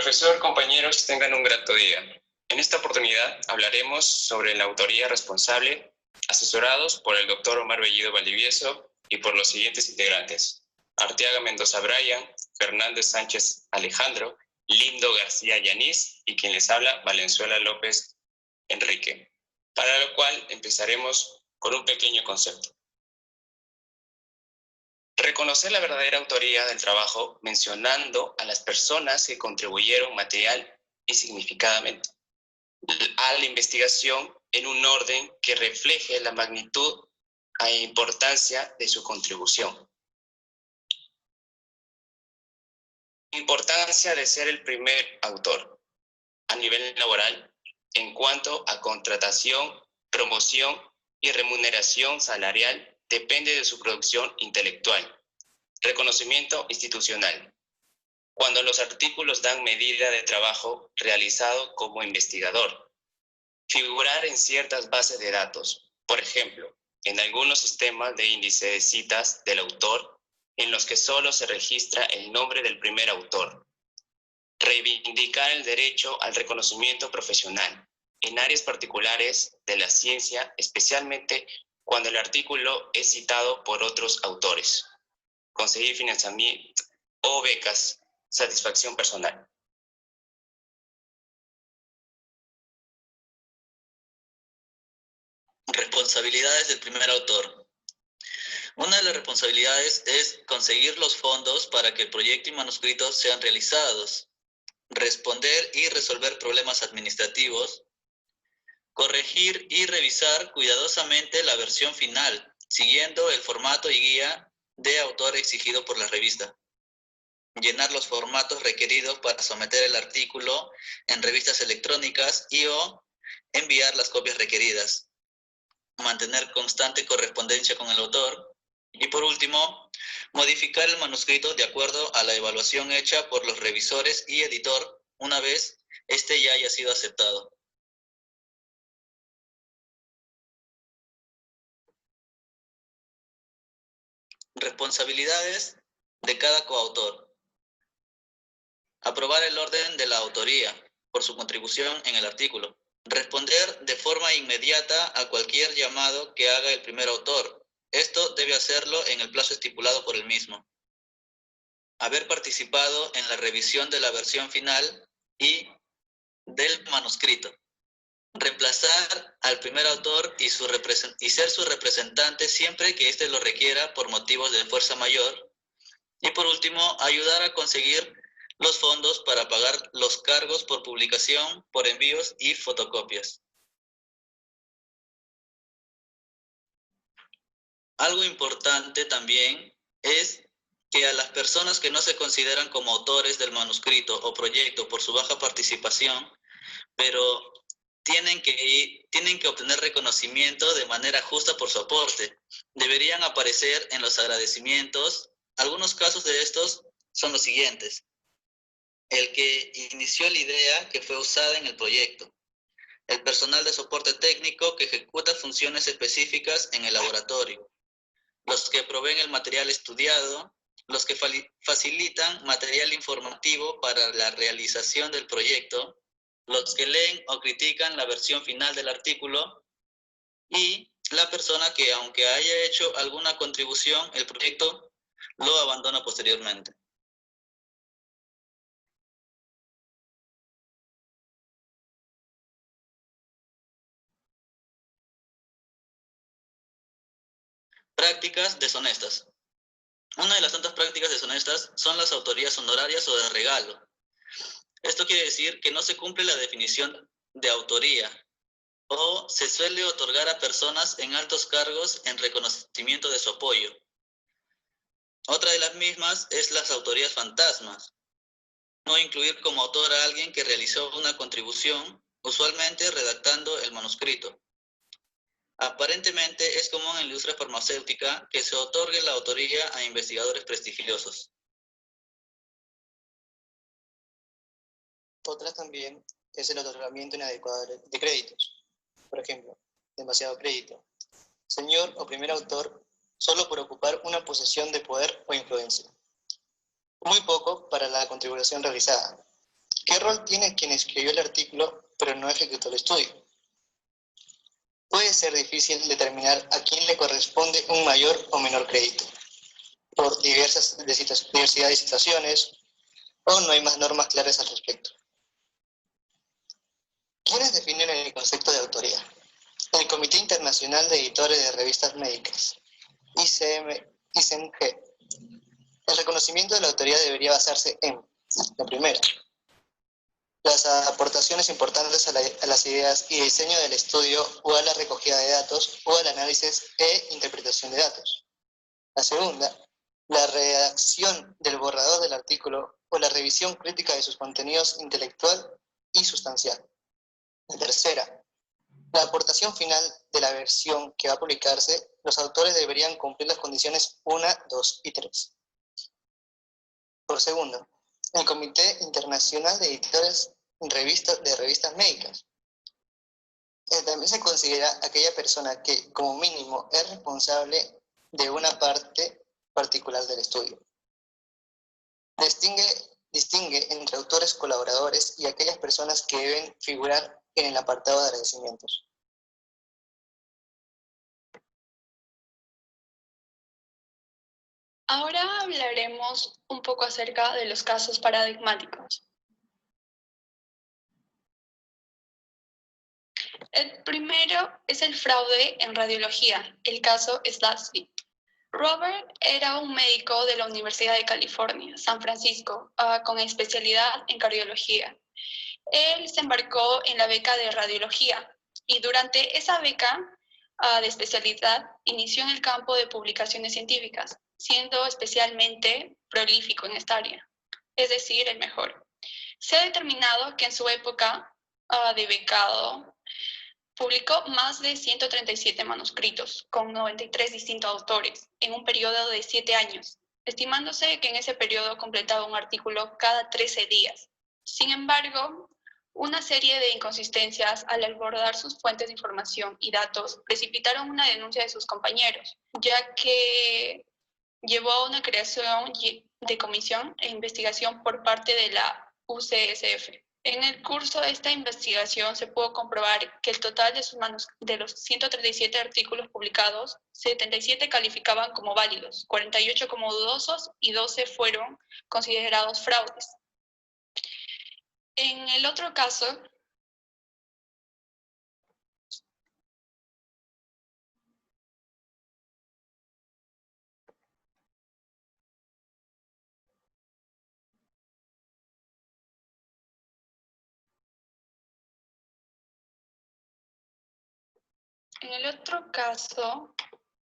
Profesor, compañeros, tengan un grato día. En esta oportunidad hablaremos sobre la autoría responsable, asesorados por el Dr. Omar Bellido Valdivieso y por los siguientes integrantes: Arteaga Mendoza Brian, Fernández Sánchez Alejandro, Lindo García Yanis y quien les habla, Valenzuela López Enrique. Para lo cual empezaremos con un pequeño concepto. Reconocer la verdadera autoría del trabajo mencionando a las personas que contribuyeron material y significadamente a la investigación en un orden que refleje la magnitud e importancia de su contribución. Importancia de ser el primer autor a nivel laboral en cuanto a contratación, promoción y remuneración salarial depende de su producción intelectual. Reconocimiento institucional. Cuando los artículos dan medida de trabajo realizado como investigador. Figurar en ciertas bases de datos. Por ejemplo, en algunos sistemas de índice de citas del autor en los que solo se registra el nombre del primer autor. Reivindicar el derecho al reconocimiento profesional en áreas particulares de la ciencia, especialmente cuando el artículo es citado por otros autores. Conseguir financiamiento o becas, satisfacción personal. Responsabilidades del primer autor. Una de las responsabilidades es conseguir los fondos para que el proyecto y manuscritos sean realizados, responder y resolver problemas administrativos, corregir y revisar cuidadosamente la versión final, siguiendo el formato y guía de autor exigido por la revista, llenar los formatos requeridos para someter el artículo en revistas electrónicas y o enviar las copias requeridas, mantener constante correspondencia con el autor y, por último, modificar el manuscrito de acuerdo a la evaluación hecha por los revisores y editor una vez este ya haya sido aceptado. Responsabilidades de cada coautor. Aprobar el orden de la autoría por su contribución en el artículo. Responder de forma inmediata a cualquier llamado que haga el primer autor. Esto debe hacerlo en el plazo estipulado por el mismo. Haber participado en la revisión de la versión final y del manuscrito. Reemplazar al primer autor y ser su representante siempre que éste lo requiera por motivos de fuerza mayor. Y por último, ayudar a conseguir los fondos para pagar los cargos por publicación, por envíos y fotocopias. Algo importante también es que a las personas que no se consideran como autores del manuscrito o proyecto por su baja participación, pero tienen que obtener reconocimiento de manera justa por su aporte, deberían aparecer en los agradecimientos. Algunos casos de estos son los siguientes: el que inició la idea que fue usada en el proyecto, el personal de soporte técnico que ejecuta funciones específicas en el laboratorio, los que proveen el material estudiado, los que facilitan material informativo para la realización del proyecto, los que leen o critican la versión final del artículo y la persona que, aunque haya hecho alguna contribución, el proyecto lo abandona posteriormente. Prácticas deshonestas. Una de las tantas prácticas deshonestas son las autorías honorarias o de regalo. Esto quiere decir que no se cumple la definición de autoría o se suele otorgar a personas en altos cargos en reconocimiento de su apoyo. Otra de las mismas es las autorías fantasmas. No incluir como autor a alguien que realizó una contribución, usualmente redactando el manuscrito. Aparentemente es común en la industria farmacéutica que se otorgue la autoría a investigadores prestigiosos. Otra también es el otorgamiento inadecuado de créditos. Por ejemplo, demasiado crédito. Señor o primer autor, solo por ocupar una posición de poder o influencia. Muy poco para la contribución realizada. ¿Qué rol tiene quien escribió el artículo pero no ejecutó el estudio? Puede ser difícil determinar a quién le corresponde un mayor o menor crédito, por diversidad de situaciones, o no hay más normas claras al respecto. ¿Quiénes definen el concepto de autoría? El Comité Internacional de Editores de Revistas Médicas, ICMG. El reconocimiento de la autoría debería basarse en, la primera, las aportaciones importantes a las ideas y diseño del estudio o a la recogida de datos o al análisis e interpretación de datos. La segunda, la redacción del borrador del artículo o la revisión crítica de sus contenidos intelectual y sustancial. La tercera, la aportación final de la versión que va a publicarse, los autores deberían cumplir las condiciones 1, 2 y 3. Por segundo, el Comité Internacional de Editores de Revistas Médicas. También se considera aquella persona que, como mínimo, es responsable de una parte particular del estudio. Distingue entre autores colaboradores y aquellas personas que deben figurar en el apartado de agradecimientos. Ahora hablaremos un poco acerca de los casos paradigmáticos. El primero es el fraude en radiología, el caso Stasi. Robert era un médico de la Universidad de California, San Francisco, con especialidad en cardiología. Él se embarcó en la beca de radiología y durante esa beca de especialidad inició en el campo de publicaciones científicas, siendo especialmente prolífico en esta área, es decir, el mejor. Se ha determinado que en su época de becado publicó más de 137 manuscritos con 93 distintos autores en un periodo de 7 años, estimándose que en ese periodo completaba un artículo cada 13 días. Sin embargo, una serie de inconsistencias al abordar sus fuentes de información y datos precipitaron una denuncia de sus compañeros, ya que llevó a una creación de comisión e investigación por parte de la UCSF. En el curso de esta investigación se pudo comprobar que el total de los 137 artículos publicados, 77 calificaban como válidos, 48 como dudosos y 12 fueron considerados fraudes. En el otro caso,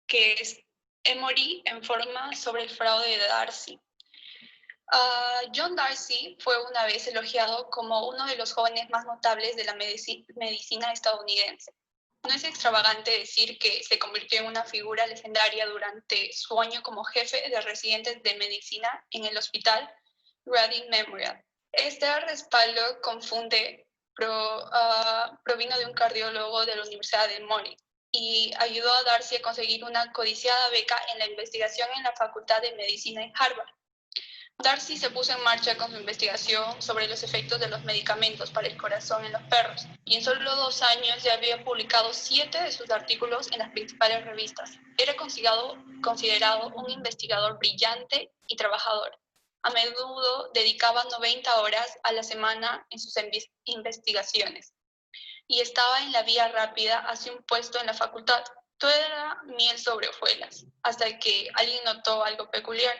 que es Emory informa sobre el fraude de Darcy. John Darcy fue una vez elogiado como uno de los jóvenes más notables de la medicina estadounidense. No es extravagante decir que se convirtió en una figura legendaria durante su año como jefe de residentes de medicina en el hospital Reading Memorial. Este respaldo provino de un cardiólogo de la Universidad de Emory y ayudó a Darcy a conseguir una codiciada beca en la investigación en la Facultad de Medicina en Harvard. Darcy se puso en marcha con su investigación sobre los efectos de los medicamentos para el corazón en los perros y en solo 2 años ya había publicado 7 de sus artículos en las principales revistas. Era considerado un investigador brillante y trabajador. A menudo dedicaba 90 horas a la semana en sus investigaciones y estaba en la vía rápida hacia un puesto en la facultad. Todo era miel sobre hojuelas, hasta que alguien notó algo peculiar.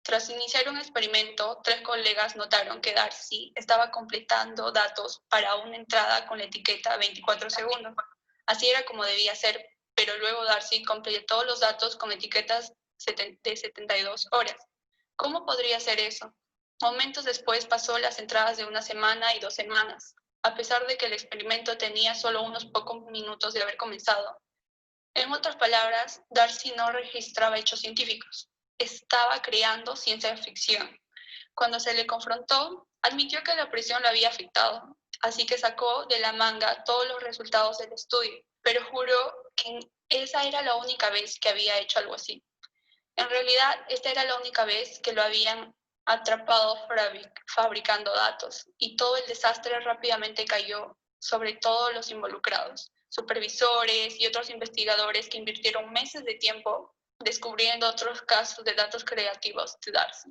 Tras iniciar un experimento, 3 colegas notaron que Darcy estaba completando datos para una entrada con la etiqueta 24 segundos. Así era como debía ser, pero luego Darcy completó los datos con etiquetas de 72 horas. ¿Cómo podría ser eso? Momentos después pasó las entradas de 1 semana y 2 semanas, a pesar de que el experimento tenía solo unos pocos minutos de haber comenzado. En otras palabras, Darcy no registraba hechos científicos, estaba creando ciencia ficción. Cuando se le confrontó, admitió que la presión lo había afectado, así que sacó de la manga todos los resultados del estudio, pero juró que esa era la única vez que había hecho algo así. En realidad, esta era la única vez que lo habían atrapado fabricando datos, y todo el desastre rápidamente cayó sobre todos los involucrados, supervisores y otros investigadores que invirtieron meses de tiempo descubriendo otros casos de datos creativos de Darcy.